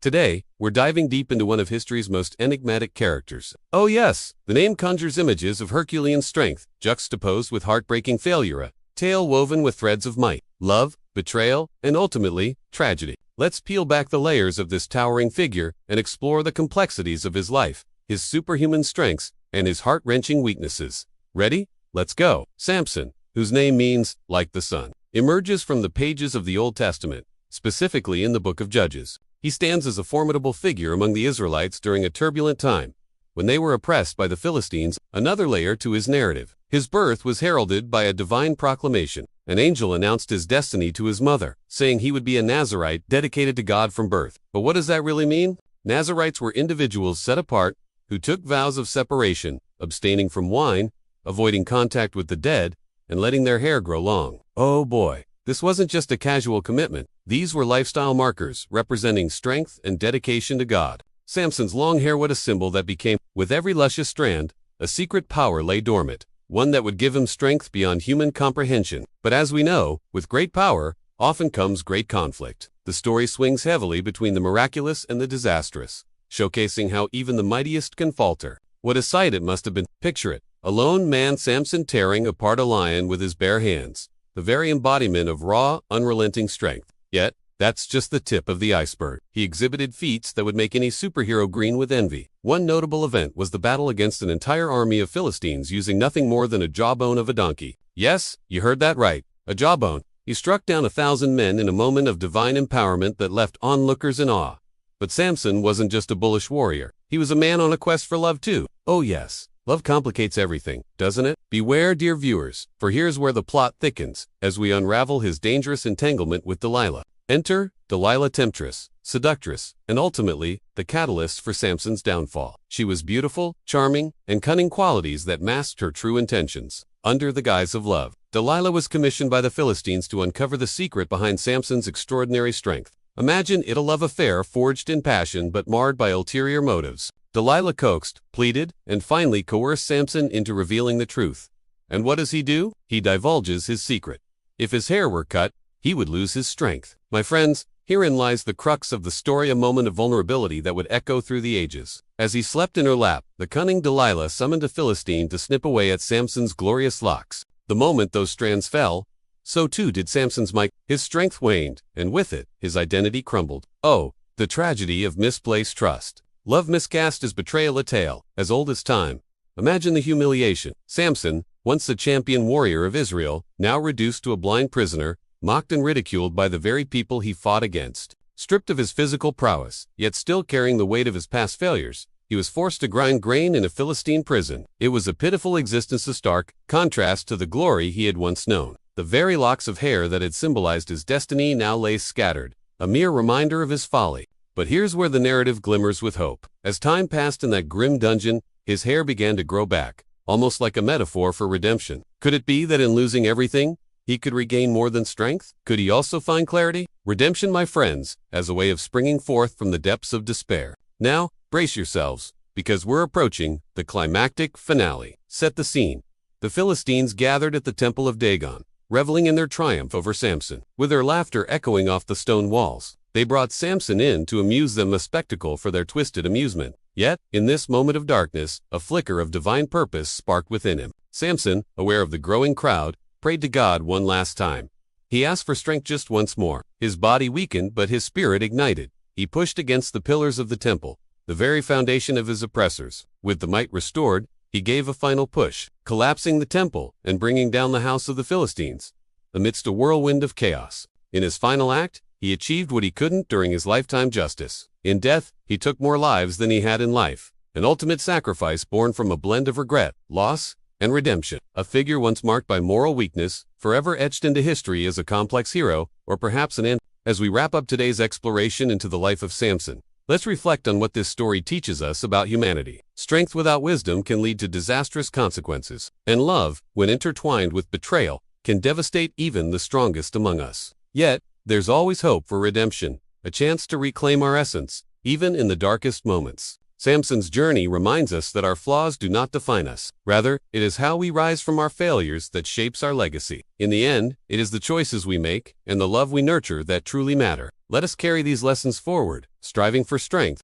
Today, we're diving deep into one of history's most enigmatic characters. Oh yes, the name conjures images of Herculean strength, juxtaposed with heartbreaking failure, a tale woven with threads of might, love, betrayal, and ultimately, tragedy. Let's peel back the layers of this towering figure and explore the complexities of his life, his superhuman strengths, and his heart-wrenching weaknesses. Ready? Let's go. Samson, whose name means, like the sun, emerges from the pages of the Old Testament, specifically in the book of Judges. He stands as a formidable figure among the Israelites during a turbulent time, when they were oppressed by the Philistines. Another layer to his narrative. His birth was heralded by a divine proclamation. An angel announced his destiny to his mother, saying he would be a Nazirite dedicated to God from birth. But what does that really mean? Nazirites were individuals set apart who took vows of separation, abstaining from wine, avoiding contact with the dead, and letting their hair grow long. Oh boy, this wasn't just a casual commitment. These were lifestyle markers representing strength and dedication to God. Samson's long hair was a symbol that became, with every luscious strand, a secret power lay dormant, one that would give him strength beyond human comprehension. But as we know, with great power, often comes great conflict. The story swings heavily between the miraculous and the disastrous, showcasing how even the mightiest can falter. What a sight it must have been. Picture it, a lone man, Samson, tearing apart a lion with his bare hands, the very embodiment of raw, unrelenting strength. Yet, that's just the tip of the iceberg. He exhibited feats that would make any superhero green with envy. One notable event was the battle against an entire army of Philistines using nothing more than a jawbone of a donkey. Yes, you heard that right, a jawbone. He struck down 1,000 men in a moment of divine empowerment that left onlookers in awe. But Samson wasn't just a bullish warrior. He was a man on a quest for love too. Oh yes, love complicates everything, doesn't it? Beware, dear viewers, for here's where the plot thickens, as we unravel his dangerous entanglement with Delilah. Enter Delilah, temptress, seductress, and ultimately, the catalyst for Samson's downfall. She was beautiful, charming, and cunning, qualities that masked her true intentions. Under the guise of love, Delilah was commissioned by the Philistines to uncover the secret behind Samson's extraordinary strength. Imagine it, a love affair forged in passion but marred by ulterior motives. Delilah coaxed, pleaded, and finally coerced Samson into revealing the truth. And what does he do? He divulges his secret. If his hair were cut, he would lose his strength. My friends, herein lies the crux of the story, a moment of vulnerability that would echo through the ages. As he slept in her lap, the cunning Delilah summoned a Philistine to snip away at Samson's glorious locks. The moment those strands fell, so too did Samson's might. His strength waned, and with it, his identity crumbled. Oh, the tragedy of misplaced trust. Love miscast as betrayal, a tale as old as time. Imagine the humiliation. Samson, once a champion warrior of Israel, now reduced to a blind prisoner, mocked and ridiculed by the very people he fought against. Stripped of his physical prowess, yet still carrying the weight of his past failures, he was forced to grind grain in a Philistine prison. It was a pitiful existence, a stark contrast to the glory he had once known. The very locks of hair that had symbolized his destiny now lay scattered, a mere reminder of his folly. But here's where the narrative glimmers with hope. As time passed in that grim dungeon, his hair began to grow back, almost like a metaphor for redemption. Could it be that in losing everything, he could regain more than strength? Could he also find clarity? Redemption, my friends, as a way of springing forth from the depths of despair. Now, brace yourselves, because we're approaching the climactic finale. Set the scene. The Philistines gathered at the temple of Dagon, reveling in their triumph over Samson. With their laughter echoing off the stone walls, they brought Samson in to amuse them, a spectacle for their twisted amusement. Yet, in this moment of darkness, a flicker of divine purpose sparked within him. Samson, aware of the growing crowd, prayed to God one last time. He asked for strength just once more. His body weakened, but his spirit ignited. He pushed against the pillars of the temple, the very foundation of his oppressors. With the might restored, he gave a final push, collapsing the temple and bringing down the house of the Philistines, amidst a whirlwind of chaos. In his final act, he achieved what he couldn't during his lifetime: justice. In death, he took more lives than he had in life, an ultimate sacrifice born from a blend of regret, loss, and redemption. A figure once marked by moral weakness, forever etched into history as a complex hero, or perhaps an end. As we wrap up today's exploration into the life of Samson, let's reflect on what this story teaches us about humanity. Strength without wisdom can lead to disastrous consequences, and love, when intertwined with betrayal, can devastate even the strongest among us. Yet, there's always hope for redemption, a chance to reclaim our essence, even in the darkest moments. Samson's journey reminds us that our flaws do not define us. Rather, it is how we rise from our failures that shapes our legacy. In the end, it is the choices we make and the love we nurture that truly matter. Let us carry these lessons forward, striving for strength,